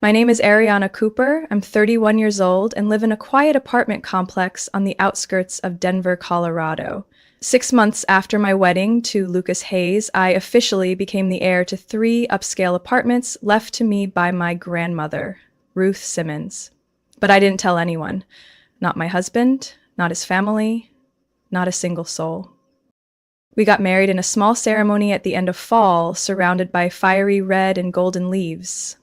My name is Ariana Cooper. I'm 31 years old and live in a quiet apartment complex on the outskirts of Denver, Colorado. 6 months after my wedding to Lucas Hayes, I officially became the heir to three upscale apartments left to me by my grandmother, Ruth Simmons. But I didn't tell anyone. Not my husband, not his family, not a single soul. We got married in a small ceremony at the end of fall, surrounded by fiery red and golden leaves.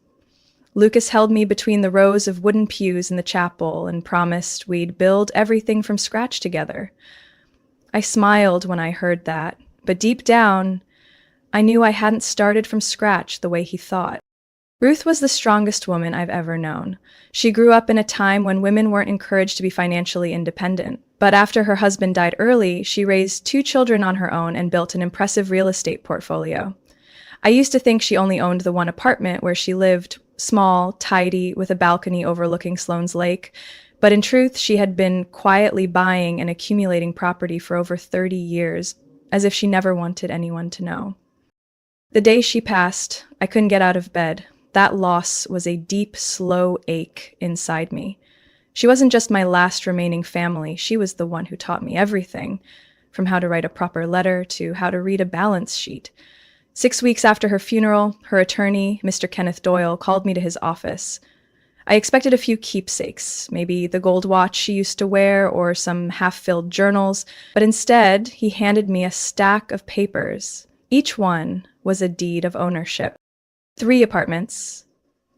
Lucas held me between the rows of wooden pews in the chapel and promised we'd build everything from scratch together. I smiled when I heard that, but deep down, I knew I hadn't started from scratch the way he thought. Ruth was the strongest woman I've ever known. She grew up in a time when women weren't encouraged to be financially independent. But after her husband died early, she raised two children on her own and built an impressive real estate portfolio. I used to think she only owned the one apartment where she lived, small, tidy, with a balcony overlooking Sloan's Lake. But in truth, she had been quietly buying and accumulating property for over 30 years, as if she never wanted anyone to know. The day she passed, I couldn't get out of bed. That loss was a deep, slow ache inside me. She wasn't just my last remaining family, she was the one who taught me everything, from how to write a proper letter to how to read a balance sheet. 6 weeks after her funeral, her attorney, Mr. Kenneth Doyle, called me to his office. I expected a few keepsakes, maybe the gold watch she used to wear or some half-filled journals, but instead he handed me a stack of papers. Each one was a deed of ownership. 3 apartments,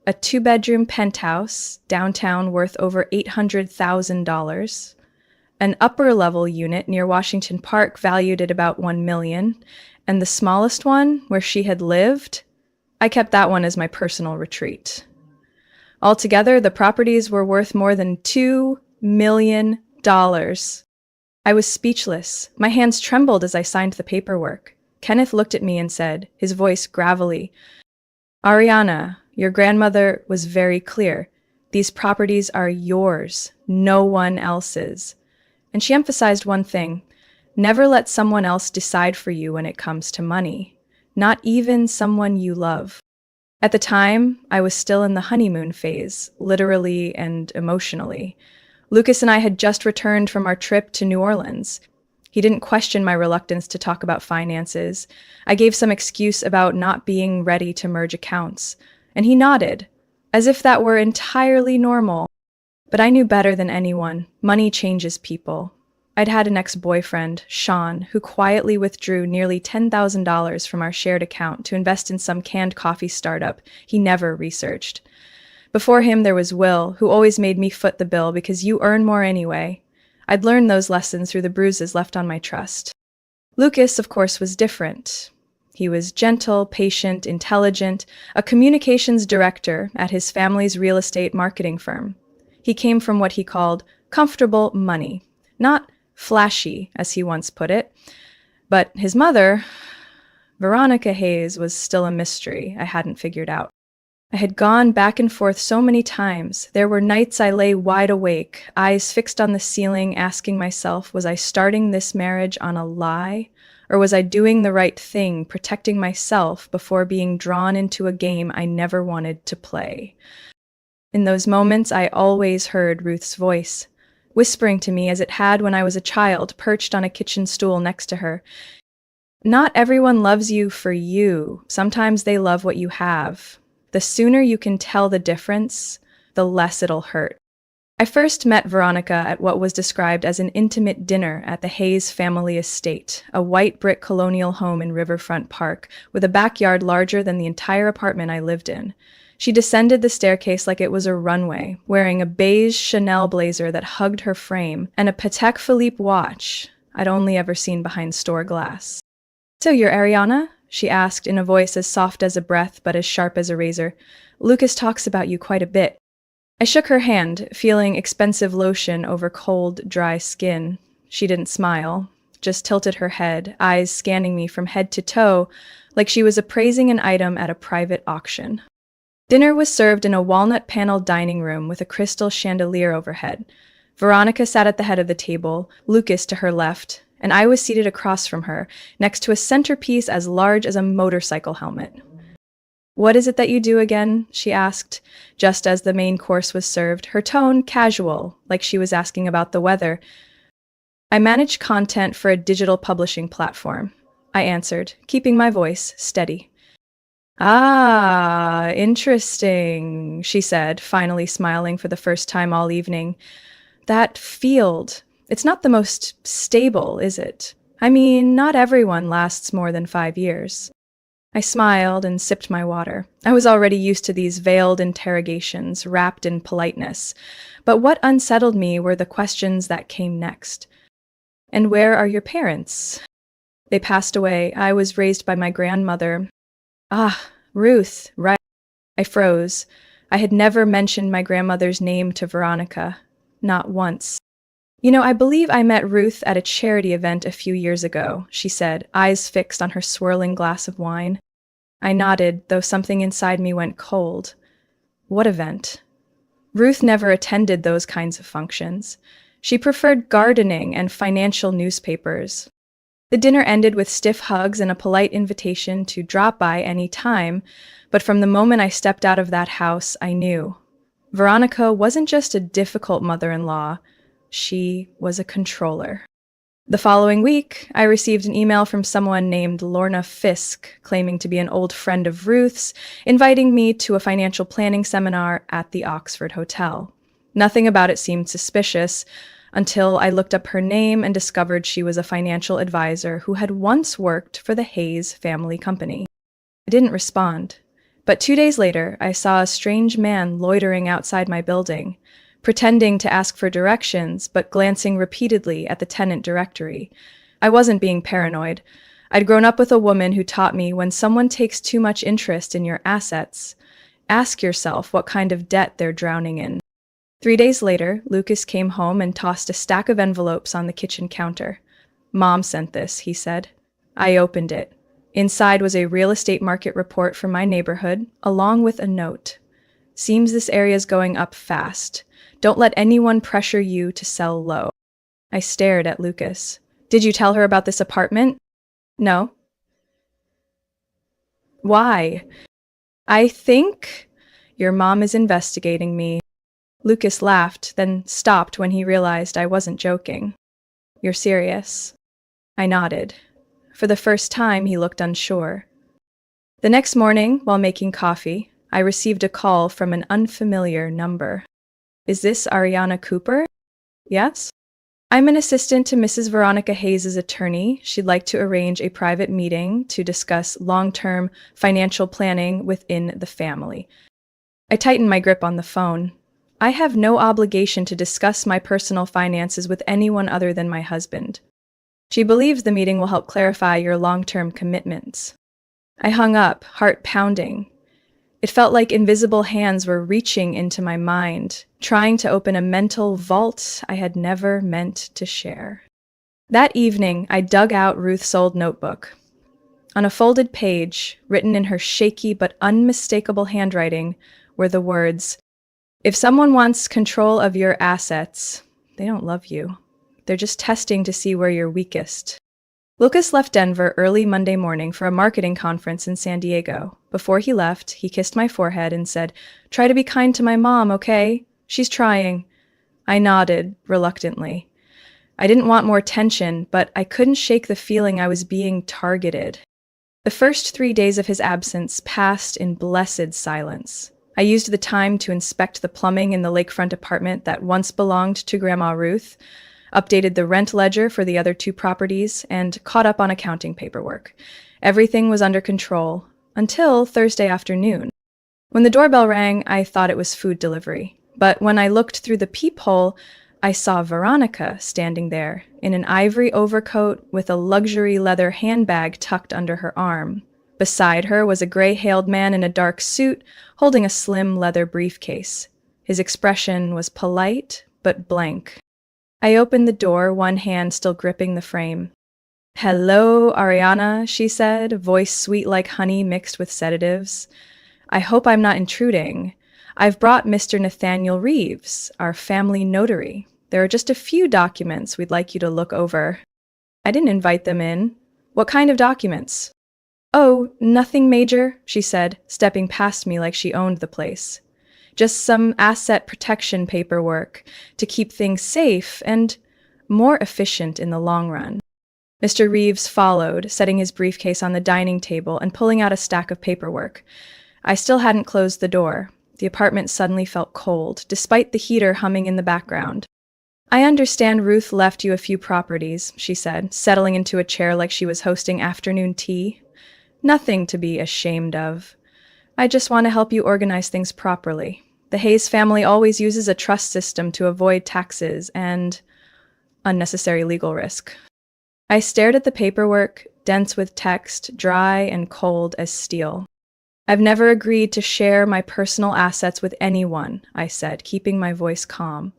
a 2-bedroom penthouse downtown worth over $800,000, an upper-level unit near Washington Park valued at about $1 million, and the smallest one, where she had lived, I kept that one as my personal retreat. Altogether, the properties were worth more than $2 million. I was speechless. My hands trembled as I signed the paperwork. Kenneth looked at me and said, his voice gravelly, "Ariana, your grandmother was very clear. These properties are yours, no one else's." And she emphasized one thing: never let someone else decide for you when it comes to money, not even someone you love. At the time, I was still in the honeymoon phase, literally and emotionally. Lucas and I had just returned from our trip to New Orleans. He didn't question my reluctance to talk about finances. I gave some excuse about not being ready to merge accounts, and he nodded, as if that were entirely normal. But I knew better than anyone. Money changes people. I'd had an ex-boyfriend, Sean, who quietly withdrew nearly $10,000 from our shared account to invest in some canned coffee startup he never researched. Before him, there was Will, who always made me foot the bill because you earn more anyway. I'd learned those lessons through the bruises left on my trust. Lucas, of course, was different. He was gentle, patient, intelligent, a communications director at his family's real estate marketing firm. He came from what he called comfortable money, not flashy, as he once put it. But his mother, Veronica Hayes, was still a mystery I hadn't figured out. I had gone back and forth so many times. There were nights I lay wide awake, eyes fixed on the ceiling, asking myself, was I starting this marriage on a lie? Or was I doing the right thing, protecting myself before being drawn into a game I never wanted to play? In those moments, I always heard Ruth's voice, whispering to me as it had when I was a child, perched on a kitchen stool next to her. Not everyone loves you for you. Sometimes they love what you have. The sooner you can tell the difference, the less it'll hurt. I first met Veronica at what was described as an intimate dinner at the Hayes family estate, a white brick colonial home in Riverfront Park, with a backyard larger than the entire apartment I lived in. She descended the staircase like it was a runway, wearing a beige Chanel blazer that hugged her frame and a Patek Philippe watch I'd only ever seen behind store glass. "So you're Ariana?" she asked in a voice as soft as a breath but as sharp as a razor. "Lucas talks about you quite a bit." I shook her hand, feeling expensive lotion over cold, dry skin. She didn't smile, just tilted her head, eyes scanning me from head to toe like she was appraising an item at a private auction. Dinner was served in a walnut-paneled dining room with a crystal chandelier overhead. Veronica sat at the head of the table, Lucas to her left, and I was seated across from her, next to a centerpiece as large as a motorcycle helmet. What is it that you do again? She asked, just as the main course was served, her tone casual, like she was asking about the weather. I manage content for a digital publishing platform, I answered, keeping my voice steady. Ah, interesting, she said, finally smiling for the first time all evening. That field, it's not the most stable, is it? I mean, not everyone lasts more than 5 years. I smiled and sipped my water. I was already used to these veiled interrogations, wrapped in politeness. But what unsettled me were the questions that came next. And where are your parents? They passed away. I was raised by my grandmother. Ah, Ruth, right. I froze. I had never mentioned my grandmother's name to Veronica. Not once. You know, I believe I met Ruth at a charity event a few years ago, she said, eyes fixed on her swirling glass of wine. I nodded, though something inside me went cold. What event? Ruth never attended those kinds of functions. She preferred gardening and financial newspapers. The dinner ended with stiff hugs and a polite invitation to drop by any time, but from the moment I stepped out of that house, I knew. Veronica wasn't just a difficult mother-in-law, she was a controller. The following week, I received an email from someone named Lorna Fisk, claiming to be an old friend of Ruth's, inviting me to a financial planning seminar at the Oxford Hotel. Nothing about it seemed suspicious, until I looked up her name and discovered she was a financial advisor who had once worked for the Hayes family company. I didn't respond, but 2 days later, I saw a strange man loitering outside my building, pretending to ask for directions, but glancing repeatedly at the tenant directory. I wasn't being paranoid. I'd grown up with a woman who taught me when someone takes too much interest in your assets, ask yourself what kind of debt they're drowning in. 3 days later, Lucas came home and tossed a stack of envelopes on the kitchen counter. Mom sent this, he said. I opened it. Inside was a real estate market report from my neighborhood, along with a note. Seems this area's going up fast. Don't let anyone pressure you to sell low. I stared at Lucas. Did you tell her about this apartment? No. Why? I think your mom is investigating me. Lucas laughed, then stopped when he realized I wasn't joking. You're serious? I nodded. For the first time, he looked unsure. The next morning, while making coffee, I received a call from an unfamiliar number. Is this Ariana Cooper? Yes? I'm an assistant to Mrs. Veronica Hayes' attorney. She'd like to arrange a private meeting to discuss long-term financial planning within the family. I tightened my grip on the phone. I have no obligation to discuss my personal finances with anyone other than my husband. She believes the meeting will help clarify your long-term commitments. I hung up, heart pounding. It felt like invisible hands were reaching into my mind, trying to open a mental vault I had never meant to share. That evening, I dug out Ruth's old notebook. On a folded page, written in her shaky but unmistakable handwriting, were the words, "If someone wants control of your assets, they don't love you. They're just testing to see where you're weakest." Lucas left Denver early Monday morning for a marketing conference in San Diego. Before he left, he kissed my forehead and said, "Try to be kind to my mom, okay? She's trying." I nodded, reluctantly. I didn't want more tension, but I couldn't shake the feeling I was being targeted. The first 3 days of his absence passed in blessed silence. I used the time to inspect the plumbing in the lakefront apartment that once belonged to Grandma Ruth, updated the rent ledger for the other 2 properties, and caught up on accounting paperwork. Everything was under control, until Thursday afternoon. When the doorbell rang, I thought it was food delivery. But when I looked through the peephole, I saw Veronica standing there, in an ivory overcoat with a luxury leather handbag tucked under her arm. Beside her was a gray-hailed man in a dark suit, holding a slim leather briefcase. His expression was polite, but blank. I opened the door, one hand still gripping the frame. "Hello, Ariana," she said, voice sweet like honey mixed with sedatives. "I hope I'm not intruding. I've brought Mr. Nathaniel Reeves, our family notary. There are just a few documents we'd like you to look over." I didn't invite them in. What kind of documents? Oh, nothing major, she said, stepping past me like she owned the place. Just some asset protection paperwork to keep things safe and more efficient in the long run. Mr. Reeves followed, setting his briefcase on the dining table and pulling out a stack of paperwork. I still hadn't closed the door. The apartment suddenly felt cold, despite the heater humming in the background. I understand Ruth left you a few properties, she said, settling into a chair like she was hosting afternoon tea. Nothing to be ashamed of. I just want to help you organize things properly. The Hayes family always uses a trust system to avoid taxes and unnecessary legal risk. I stared at the paperwork, dense with text, dry and cold as steel. I've never agreed to share my personal assets with anyone, I said, keeping my voice calm.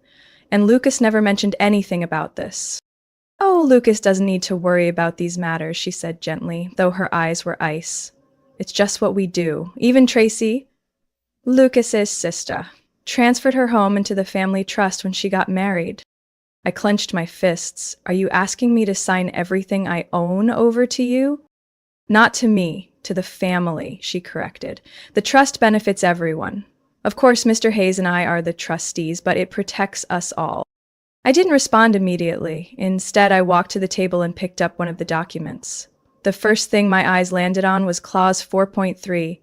And Lucas never mentioned anything about this. Oh, Lucas doesn't need to worry about these matters, she said gently, though her eyes were ice. It's just what we do. Even Tracy, Lucas's sister, transferred her home into the family trust when she got married. I clenched my fists. Are you asking me to sign everything I own over to you? Not to me, to the family, she corrected. The trust benefits everyone. Of course, Mr. Hayes and I are the trustees, but it protects us all. I didn't respond immediately. Instead, I walked to the table and picked up one of the documents. The first thing my eyes landed on was Clause 4.3.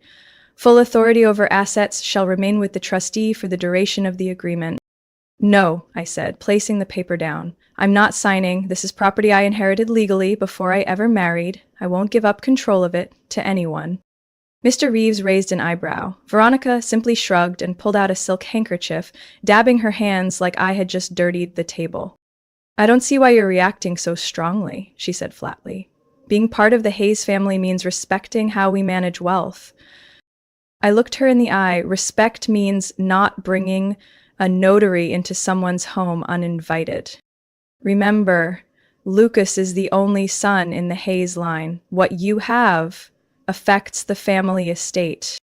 Full authority over assets shall remain with the trustee for the duration of the agreement. No, I said, placing the paper down. I'm not signing. This is property I inherited legally before I ever married. I won't give up control of it to anyone. Mr. Reeves raised an eyebrow. Veronica simply shrugged and pulled out a silk handkerchief, dabbing her hands like I had just dirtied the table. I don't see why you're reacting so strongly, she said flatly. Being part of the Hayes family means respecting how we manage wealth. I looked her in the eye. Respect means not bringing a notary into someone's home uninvited. Remember, Lucas is the only son in the Hayes line. What you have affects the family estate.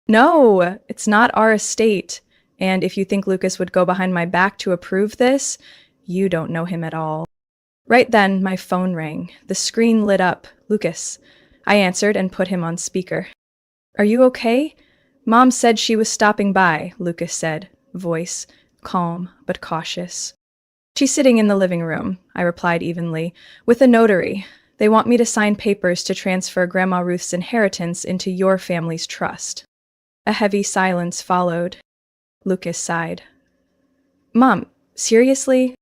No, it's not our estate. And if you think Lucas would go behind my back to approve this, you don't know him at all. Right then, my phone rang. The screen lit up. Lucas. I answered and put him on speaker. Are you okay? Mom said she was stopping by, Lucas said, voice calm but cautious. She's sitting in the living room, I replied evenly, with a notary. They want me to sign papers to transfer Grandma Ruth's inheritance into your family's trust. A heavy silence followed. Lucas sighed. Mom, seriously?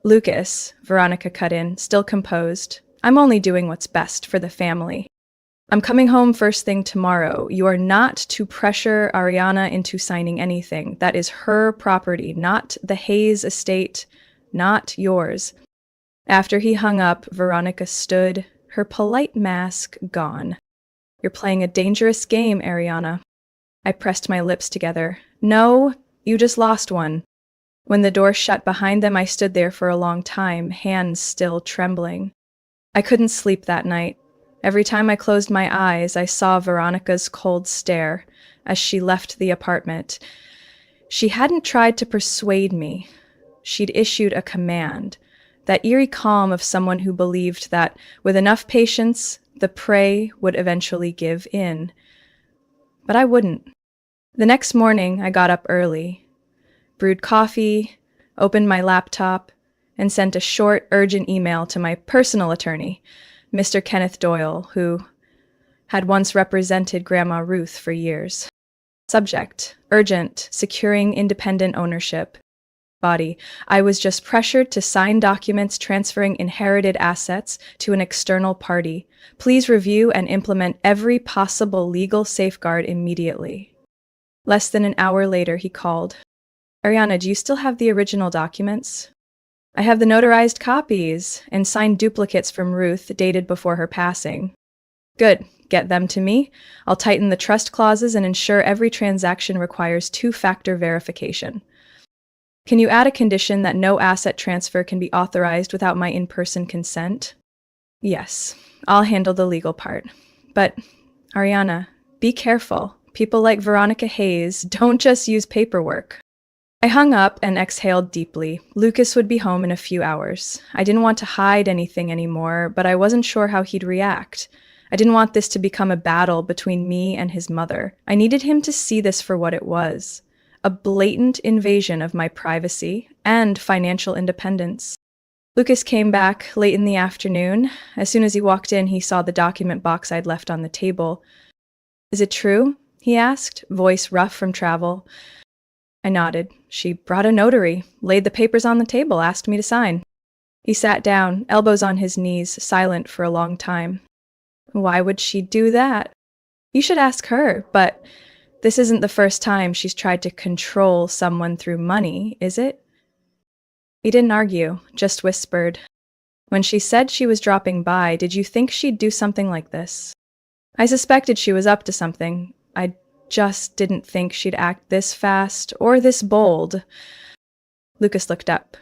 Lucas, Veronica cut in, still composed. I'm only doing what's best for the family. I'm coming home first thing tomorrow. You are not to pressure Ariana into signing anything. That is her property, not the Hayes estate, not yours. After he hung up, Veronica stood, her polite mask gone. You're playing a dangerous game, Ariana. I pressed my lips together. No, you just lost one. When the door shut behind them, I stood there for a long time, hands still trembling. I couldn't sleep that night. Every time I closed my eyes, I saw Veronica's cold stare as she left the apartment. She hadn't tried to persuade me. She'd issued a command, that eerie calm of someone who believed that, with enough patience, the prey would eventually give in. But I wouldn't. The next morning, I got up early, brewed coffee, opened my laptop, and sent a short, urgent email to my personal attorney, Mr. Kenneth Doyle, who had once represented Grandma Ruth for years. Subject: urgent, securing independent ownership. Body: I was just pressured to sign documents transferring inherited assets to an external party. Please review and implement every possible legal safeguard immediately. Less than an hour later, he called. Ariana, do you still have the original documents? I have the notarized copies and signed duplicates from Ruth dated before her passing. Good. Get them to me. I'll tighten the trust clauses and ensure every transaction requires two-factor verification. Can you add a condition that no asset transfer can be authorized without my in-person consent? Yes. I'll handle the legal part. But, Ariana, be careful. People like Veronica Hayes don't just use paperwork. I hung up and exhaled deeply. Lucas would be home in a few hours. I didn't want to hide anything anymore, but I wasn't sure how he'd react. I didn't want this to become a battle between me and his mother. I needed him to see this for what it was, a blatant invasion of my privacy and financial independence. Lucas came back late in the afternoon. As soon as he walked in, he saw the document box I'd left on the table. "Is it true?" he asked, voice rough from travel. I nodded. She brought a notary, laid the papers on the table, asked me to sign. He sat down, elbows on his knees, silent for a long time. "Why would she do that?" "You should ask her, but this isn't the first time she's tried to control someone through money, is it?" He didn't argue, just whispered, "When she said she was dropping by, did you think she'd do something like this?" I suspected she was up to something. I just didn't think she'd act this fast or this bold. Lucas looked up.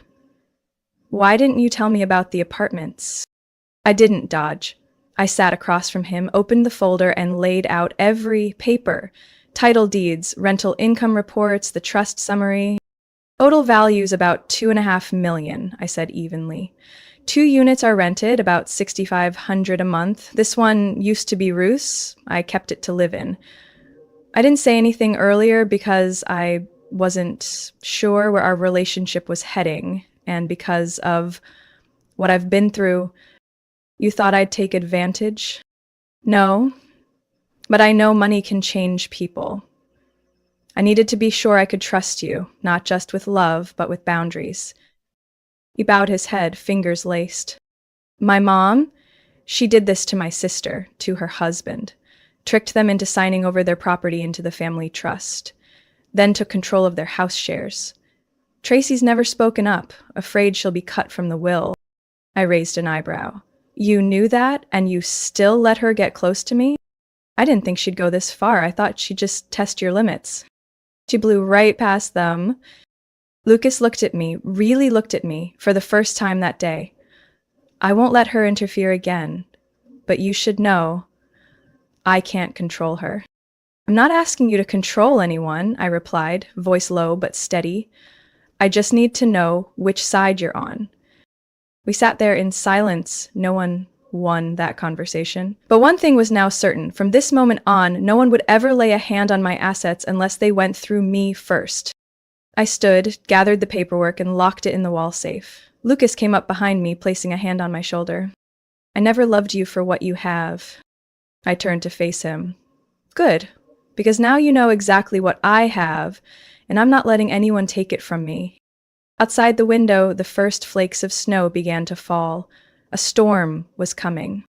"Why didn't you tell me about the apartments?" I didn't dodge. I sat across from him, opened the folder, and laid out every paper. Title deeds, rental income reports, the trust summary. "Total value's about $2.5 million, I said evenly. 2 units are rented, about $6,500 a month. This one used to be Ruth's. I kept it to live in. I didn't say anything earlier because I wasn't sure where our relationship was heading, and because of what I've been through. You thought I'd take advantage?" "No, but I know money can change people. I needed to be sure I could trust you, not just with love, but with boundaries." He bowed his head, fingers laced. "My mom, she did this to my sister, to her husband, tricked them into signing over their property into the family trust, then took control of their house shares. Tracy's never spoken up, afraid she'll be cut from the will." I raised an eyebrow. "You knew that, and you still let her get close to me?" "I didn't think she'd go this far. I thought she'd just test your limits." "She blew right past them." Lucas looked at me, really looked at me, for the first time that day. "I won't let her interfere again, but you should know I can't control her." "I'm not asking you to control anyone," I replied, voice low but steady. "I just need to know which side you're on." We sat there in silence. No one won that conversation. But one thing was now certain. From this moment on, no one would ever lay a hand on my assets unless they went through me first. I stood, gathered the paperwork, and locked it in the wall safe. Lucas came up behind me, placing a hand on my shoulder. "I never loved you for what you have." I turned to face him. "Good, because now you know exactly what I have, and I'm not letting anyone take it from me." Outside the window, the first flakes of snow began to fall. A storm was coming.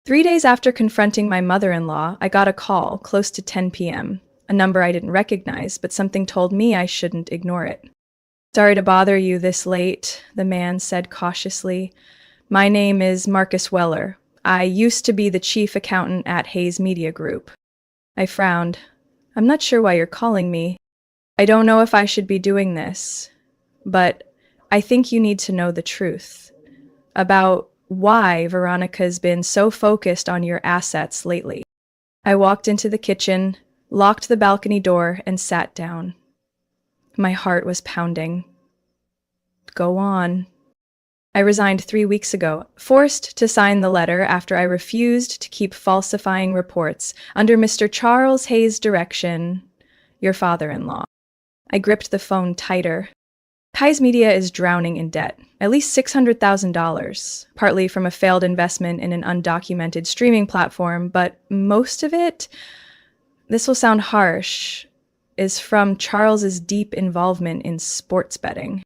3 days after confronting my mother-in-law, I got a call, close to 10 p.m., a number I didn't recognize, but something told me I shouldn't ignore it. "Sorry to bother you this late," the man said cautiously. "My name is Marcus Weller. I used to be the chief accountant at Hayes Media Group." I frowned. "I'm not sure why you're calling me. I don't know if I should be doing this, but I think you need to know the truth about why Veronica's been so focused on your assets lately." I walked into the kitchen, locked the balcony door, and sat down. My heart was pounding. "Go on." "I resigned 3 weeks ago, forced to sign the letter after I refused to keep falsifying reports under Mr. Charles Hayes' direction, your father-in-law." I gripped the phone tighter. Hayes Media is drowning in debt, at least $600,000, partly from a failed investment in an undocumented streaming platform, but most of it, this will sound harsh, is from Charles's deep involvement in sports betting.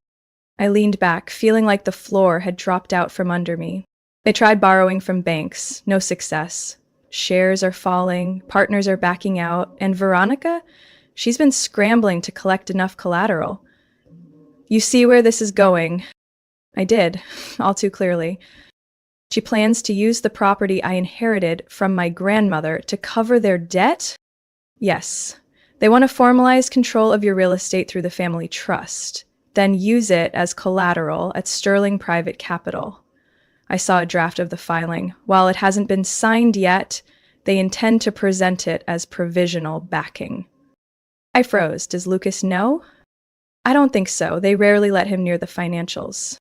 I leaned back, feeling like the floor had dropped out from under me. They tried borrowing from banks, no success. Shares are falling, partners are backing out, and Veronica, she's been scrambling to collect enough collateral. "You see where this is going?" I did, all too clearly. "She plans to use the property I inherited from my grandmother to cover their debt?" "Yes. They want to formalize control of your real estate through the family trust, then use it as collateral at Sterling Private Capital." I saw a draft of the filing. While it hasn't been signed yet, they intend to present it as provisional backing. I froze. Does Lucas know? I don't think so. They rarely let him near the financials.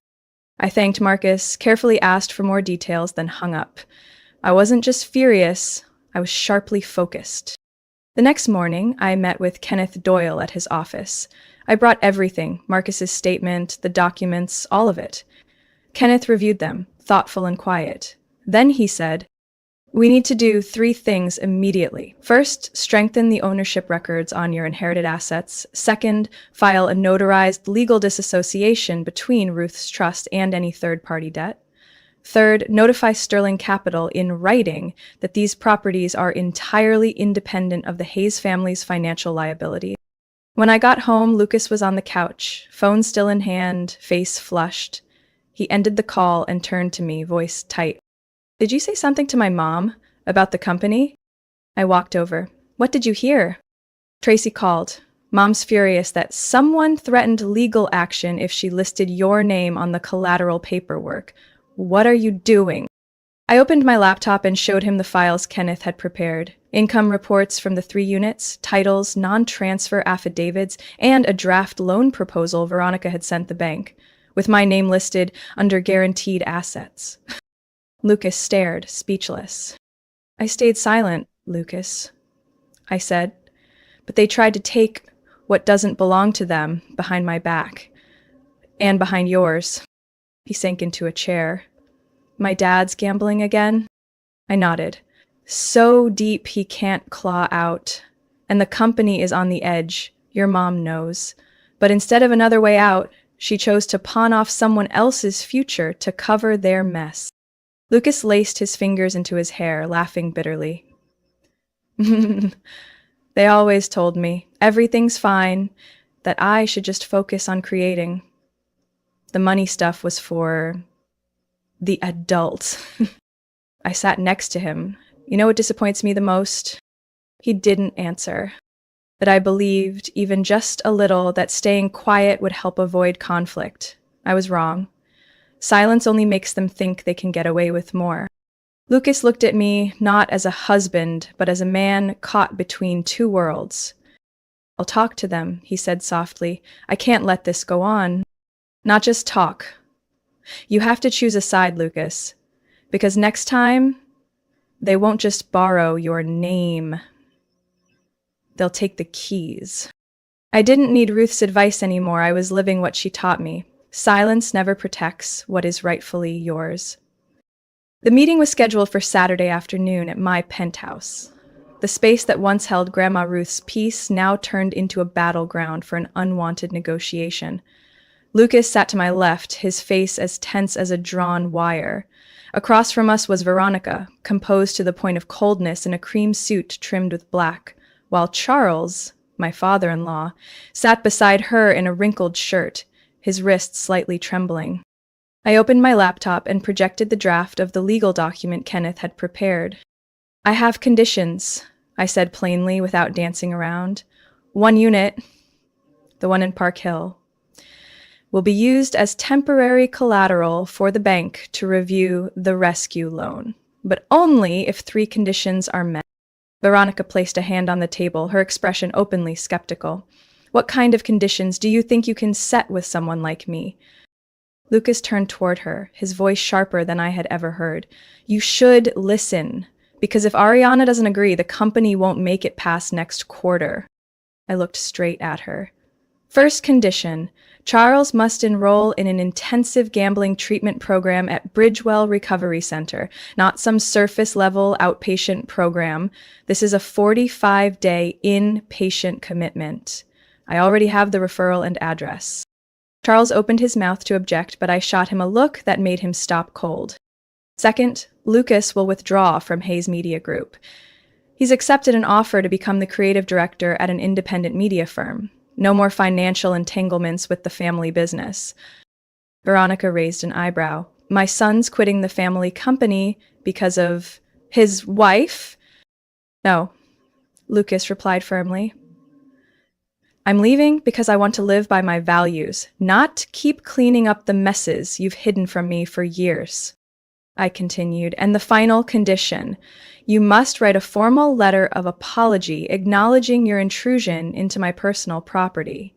I thanked Marcus, carefully asked for more details, then hung up. I wasn't just furious, I was sharply focused. The next morning, I met with Kenneth Doyle at his office. I brought everything, Marcus's statement, the documents, all of it. Kenneth reviewed them, thoughtful and quiet. Then he said, "We need to do 3 things immediately. First, strengthen the ownership records on your inherited assets. Second, file a notarized legal disassociation between Ruth's trust and any third-party debt. Third, notify Sterling Capital in writing that these properties are entirely independent of the Hayes family's financial liability." When I got home, Lucas was on the couch, phone still in hand, face flushed. He ended the call and turned to me, voice tight. "Did you say something to my mom about the company?" I walked over. "What did you hear?" "Tracy called. Mom's furious that someone threatened legal action if she listed your name on the collateral paperwork. What are you doing?" I opened my laptop and showed him the files Kenneth had prepared. Income reports from the 3 units, titles, non-transfer affidavits, and a draft loan proposal Veronica had sent the bank, with my name listed under guaranteed assets. Lucas stared, speechless. "I stayed silent, Lucas," I said, "but they tried to take what doesn't belong to them behind my back. And behind yours." He sank into a chair. "My dad's gambling again?" I nodded. "So deep he can't claw out. And the company is on the edge. Your mom knows. But instead of another way out, she chose to pawn off someone else's future to cover their mess." Lucas laced his fingers into his hair, laughing bitterly. "They always told me everything's fine, that I should just focus on creating. The money stuff was for the adults." I sat next to him. You know what disappoints me the most? He didn't answer. That I believed, even just a little, that staying quiet would help avoid conflict. I was wrong. Silence only makes them think they can get away with more. Lucas looked at me not as a husband, but as a man caught between 2 worlds. "I'll talk to them," he said softly. "I can't let this go on." "Not just talk. You have to choose a side, Lucas. Because next time, they won't just borrow your name. They'll take the keys." I didn't need Ruth's advice anymore. I was living what she taught me. Silence never protects what is rightfully yours. The meeting was scheduled for Saturday afternoon at my penthouse. The space that once held Grandma Ruth's peace now turned into a battleground for an unwanted negotiation. Lucas sat to my left, his face as tense as a drawn wire. Across from us was Veronica, composed to the point of coldness in a cream suit trimmed with black, while Charles, my father-in-law, sat beside her in a wrinkled shirt, his wrists slightly trembling. I opened my laptop and projected the draft of the legal document Kenneth had prepared. "I have conditions," I said plainly without dancing around. "1 unit, the one in Park Hill, will be used as temporary collateral for the bank to review the rescue loan, but only if 3 conditions are met." Veronica placed a hand on the table, her expression openly skeptical. "What kind of conditions do you think you can set with someone like me?" Lucas turned toward her, his voice sharper than I had ever heard. "You should listen, because if Ariana doesn't agree, the company won't make it past next quarter." I looked straight at her. "First condition, Charles must enroll in an intensive gambling treatment program at Bridgewell Recovery Center, not some surface-level outpatient program. This is a 45-day inpatient commitment. I already have the referral and address." Charles opened his mouth to object, but I shot him a look that made him stop cold. "Second, Lucas will withdraw from Hayes Media Group. He's accepted an offer to become the creative director at an independent media firm. No more financial entanglements with the family business." Veronica raised an eyebrow. "My son's quitting the family company because of his wife?" "No," Lucas replied firmly. "I'm leaving because I want to live by my values, not keep cleaning up the messes you've hidden from me for years." I continued, "And the final condition, you must write a formal letter of apology acknowledging your intrusion into my personal property.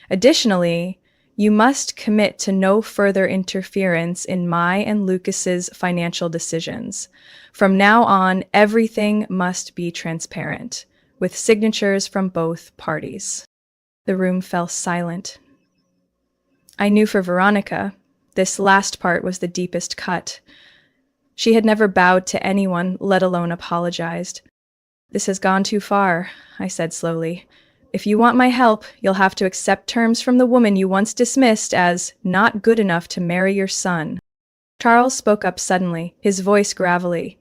Additionally, You must commit to no further interference in my and Lucas's financial decisions. From now on, everything must be transparent, with signatures from both parties." The room fell silent. I knew for Veronica, this last part was the deepest cut. She had never bowed to anyone, let alone apologized. "This has gone too far," I said slowly. "If you want my help, you'll have to accept terms from the woman you once dismissed as not good enough to marry your son." Charles spoke up suddenly, his voice gravelly.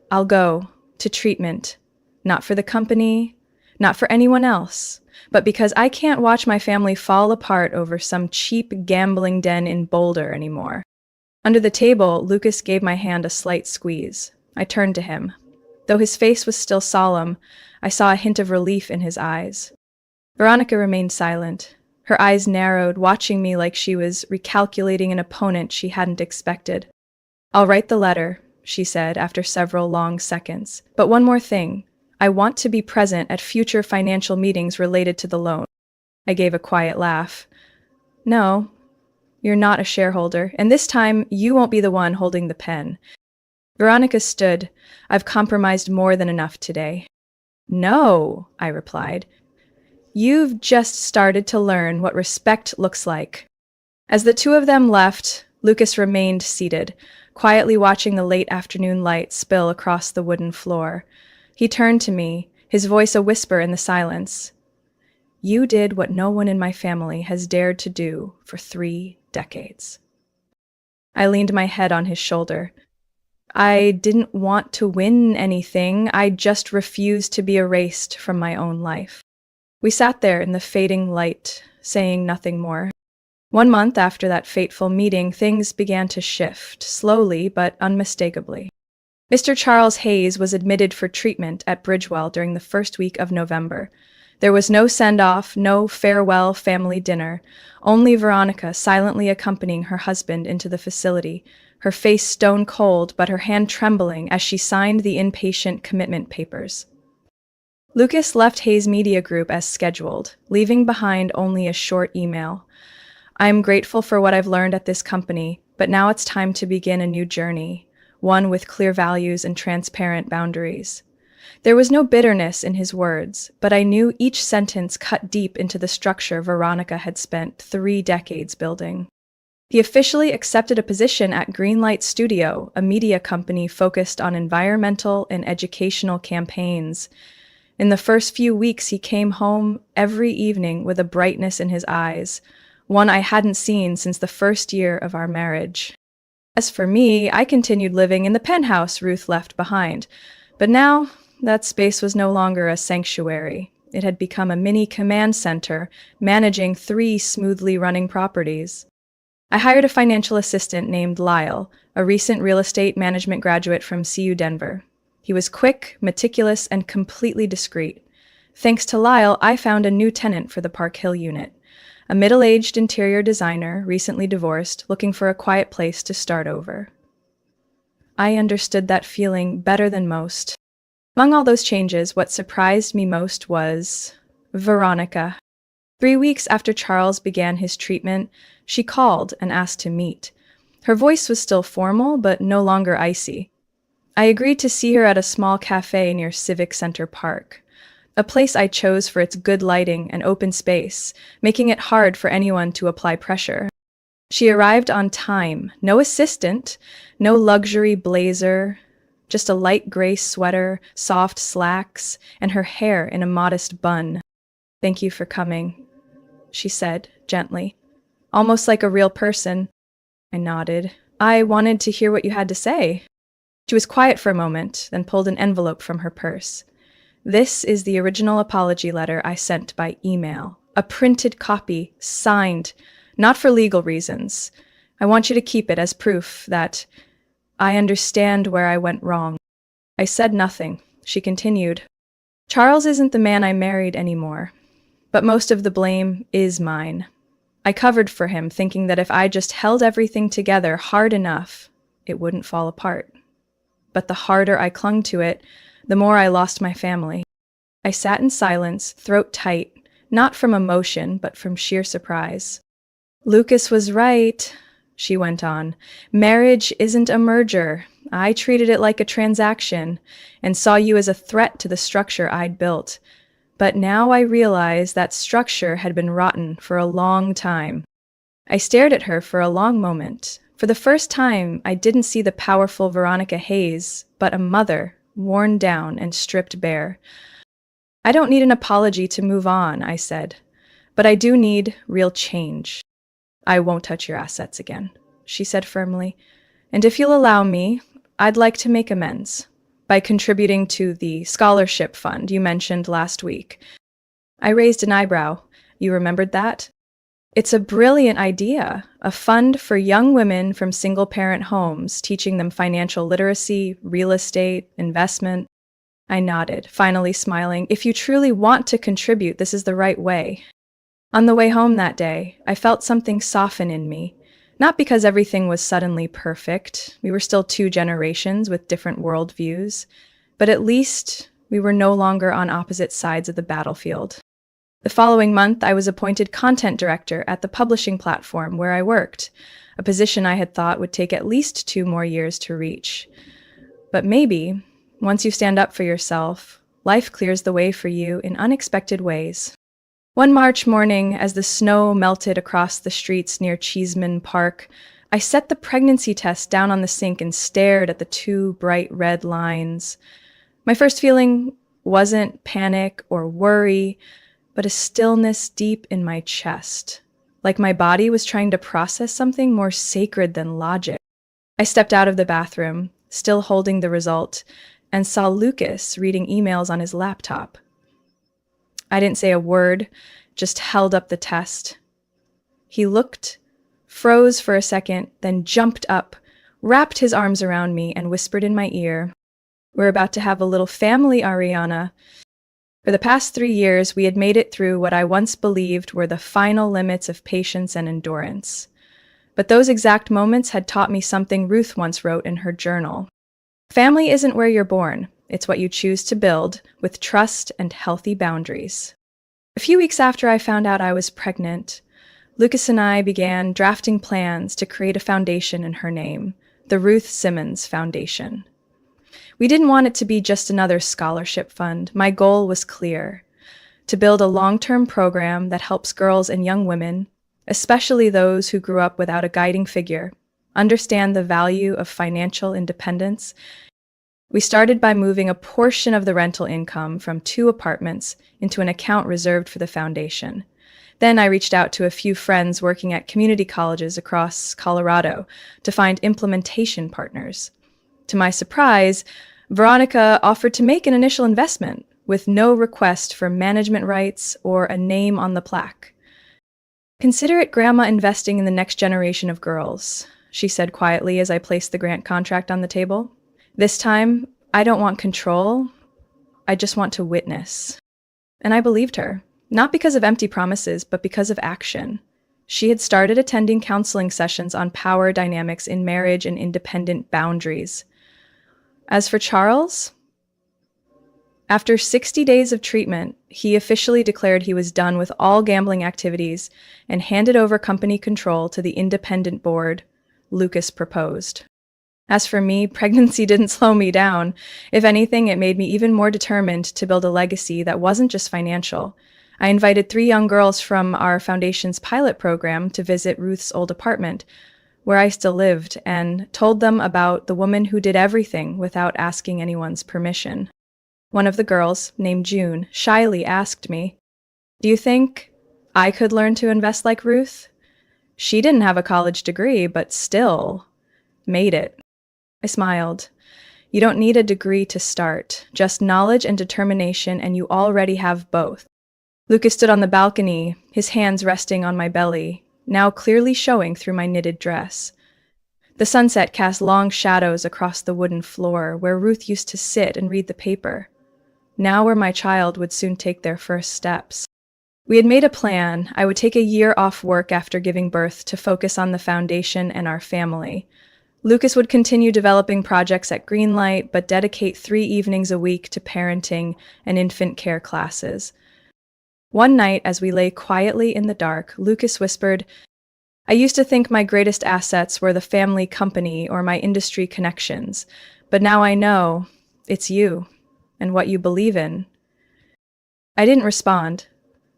"I'll go to treatment, not for the company, not for anyone else, but because I can't watch my family fall apart over some cheap gambling den in Boulder anymore." Under the table, Lucas gave my hand a slight squeeze. I turned to him. Though his face was still solemn, I saw a hint of relief in his eyes. Veronica remained silent. Her eyes narrowed, watching me like she was recalculating an opponent she hadn't expected. "I'll write the letter," she said after several long seconds. "But one more thing. I want to be present at future financial meetings related to the loan." I gave a quiet laugh. "No, you're not a shareholder, and this time you won't be the one holding the pen." Veronica stood. "I've compromised more than enough today." "No," I replied. "You've just started to learn what respect looks like." As the two of them left, Lucas remained seated, quietly watching the late afternoon light spill across the wooden floor. He turned to me, his voice a whisper in the silence. "You did what no one in my family has dared to do for 3 decades." I leaned my head on his shoulder. I didn't want to win anything, I just refused to be erased from my own life. We sat there in the fading light, saying nothing more. 1 month after that fateful meeting, things began to shift, slowly but unmistakably. Mr. Charles Hayes was admitted for treatment at Bridgewell during the first week of November. There was no send-off, no farewell family dinner, only Veronica silently accompanying her husband into the facility, her face stone cold but her hand trembling as she signed the inpatient commitment papers. Lucas left Hayes Media Group as scheduled, leaving behind only a short email. "I am grateful for what I've learned at this company, but now it's time to begin a new journey, one with clear values and transparent boundaries." There was no bitterness in his words, but I knew each sentence cut deep into the structure Veronica had spent 3 decades building. He officially accepted a position at Greenlight Studio, a media company focused on environmental and educational campaigns. In the first few weeks, he came home every evening with a brightness in his eyes, one I hadn't seen since the first year of our marriage. As for me, I continued living in the penthouse Ruth left behind, but now that space was no longer a sanctuary. It had become a mini command center, managing 3 smoothly running properties. I hired a financial assistant named Lyle, a recent real estate management graduate from CU Denver. He was quick, meticulous, and completely discreet. Thanks to Lyle, I found a new tenant for the Park Hill unit, a middle-aged interior designer, recently divorced, looking for a quiet place to start over. I understood that feeling better than most. Among all those changes, what surprised me most was Veronica. 3 weeks after Charles began his treatment, she called and asked to meet. Her voice was still formal, but no longer icy. I agreed to see her at a small cafe near Civic Center Park, a place I chose for its good lighting and open space, making it hard for anyone to apply pressure. She arrived on time, no assistant, no luxury blazer, just a light gray sweater, soft slacks, and her hair in a modest bun. "Thank you for coming," she said, gently, almost like a real person. I nodded. "I wanted to hear what you had to say." She was quiet for a moment, then pulled an envelope from her purse. "This is the original apology letter I sent by email. A printed copy, signed, not for legal reasons. I want you to keep it as proof that I understand where I went wrong." I said nothing. She continued. "Charles isn't the man I married anymore, but most of the blame is mine. I covered for him, thinking that if I just held everything together hard enough, it wouldn't fall apart. But the harder I clung to it, the more I lost my family." I sat in silence, throat tight, not from emotion, but from sheer surprise. Lucas was right, she went on. Marriage isn't a merger. I treated it like a transaction and saw you as a threat to the structure I'd built. But now I realize that structure had been rotten for a long time. I stared at her for a long moment. For the first time, I didn't see the powerful Veronica Hayes, but a mother, worn down and stripped bare. I don't need an apology to move on, I said, but I do need real change. I won't touch your assets again, she said firmly. And if you'll allow me, I'd like to make amends by contributing to the scholarship fund you mentioned last week. I raised an eyebrow. You remembered that? It's a brilliant idea, a fund for young women from single-parent homes, teaching them financial literacy, real estate, investment. I nodded, finally smiling. If you truly want to contribute, this is the right way. On the way home that day, I felt something soften in me. Not because everything was suddenly perfect. We were still two generations with different worldviews. But at least we were no longer on opposite sides of the battlefield. The following month, I was appointed content director at the publishing platform where I worked, a position I had thought would take at least 2 more years to reach. But maybe, once you stand up for yourself, life clears the way for you in unexpected ways. One March morning, as the snow melted across the streets near Cheeseman Park, I set the pregnancy test down on the sink and stared at the 2 bright red lines. My first feeling wasn't panic or worry, but a stillness deep in my chest, like my body was trying to process something more sacred than logic. I stepped out of the bathroom, still holding the result, and saw Lucas reading emails on his laptop. I didn't say a word, just held up the test. He looked, froze for a second, then jumped up, wrapped his arms around me, and whispered in my ear, "We're about to have a little family, Ariana." For the past 3 years, we had made it through what I once believed were the final limits of patience and endurance. But those exact moments had taught me something Ruth once wrote in her journal. Family isn't where you're born. It's what you choose to build with trust and healthy boundaries. A few weeks after I found out I was pregnant, Lucas and I began drafting plans to create a foundation in her name, the Ruth Simmons Foundation. We didn't want it to be just another scholarship fund. My goal was clear: to build a long-term program that helps girls and young women, especially those who grew up without a guiding figure, understand the value of financial independence. We started by moving a portion of the rental income from 2 apartments into an account reserved for the foundation. Then I reached out to a few friends working at community colleges across Colorado to find implementation partners. To my surprise, Veronica offered to make an initial investment with no request for management rights or a name on the plaque. "Consider it Grandma investing in the next generation of girls," she said quietly as I placed the grant contract on the table. "This time, I don't want control. I just want to witness." And I believed her, not because of empty promises, but because of action. She had started attending counseling sessions on power dynamics in marriage and independent boundaries. As for Charles, after 60 days of treatment, he officially declared he was done with all gambling activities and handed over company control to the independent board Lucas proposed. As for me, pregnancy didn't slow me down. If anything, it made me even more determined to build a legacy that wasn't just financial. I invited 3 young girls from our foundation's pilot program to visit Ruth's old apartment, where I still lived, and told them about the woman who did everything without asking anyone's permission. One of the girls, named June, shyly asked me, "Do you think I could learn to invest like Ruth?" She didn't have a college degree, but still made it. I smiled. You don't need a degree to start, just knowledge and determination, and you already have both. Lucas stood on the balcony, his hands resting on my belly, now clearly showing through my knitted dress. The sunset cast long shadows across the wooden floor where Ruth used to sit and read the paper, now where my child would soon take their first steps. We had made a plan. I would take a year off work after giving birth to focus on the foundation and our family. Lucas would continue developing projects at Greenlight, but dedicate 3 evenings a week to parenting and infant care classes. One night, as we lay quietly in the dark, Lucas whispered, I used to think my greatest assets were the family company or my industry connections, but now I know it's you and what you believe in. I didn't respond.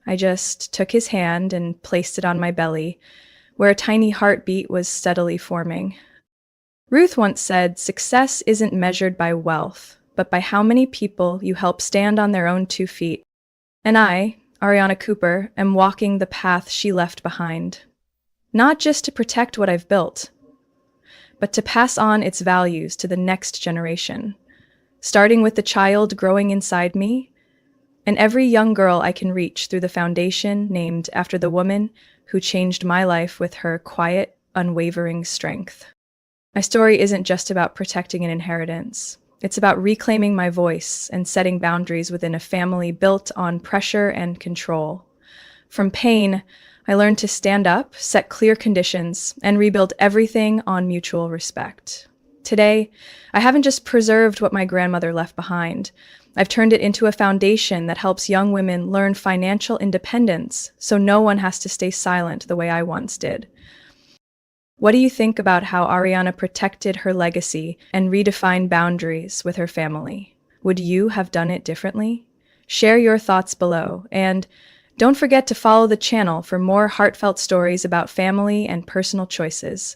I just took his hand and placed it on my belly, where a tiny heartbeat was steadily forming. Ruth once said, "Success isn't measured by wealth, but by how many people you help stand on their own 2 feet." And I, Ariana Cooper, am walking the path she left behind. Not just to protect what I've built, but to pass on its values to the next generation, starting with the child growing inside me and every young girl I can reach through the foundation named after the woman who changed my life with her quiet, unwavering strength. My story isn't just about protecting an inheritance. It's about reclaiming my voice and setting boundaries within a family built on pressure and control. From pain, I learned to stand up, set clear conditions, and rebuild everything on mutual respect. Today, I haven't just preserved what my grandmother left behind. I've turned it into a foundation that helps young women learn financial independence so no one has to stay silent the way I once did. What do you think about how Ariana protected her legacy and redefined boundaries with her family? Would you have done it differently? Share your thoughts below, and don't forget to follow the channel for more heartfelt stories about family and personal choices.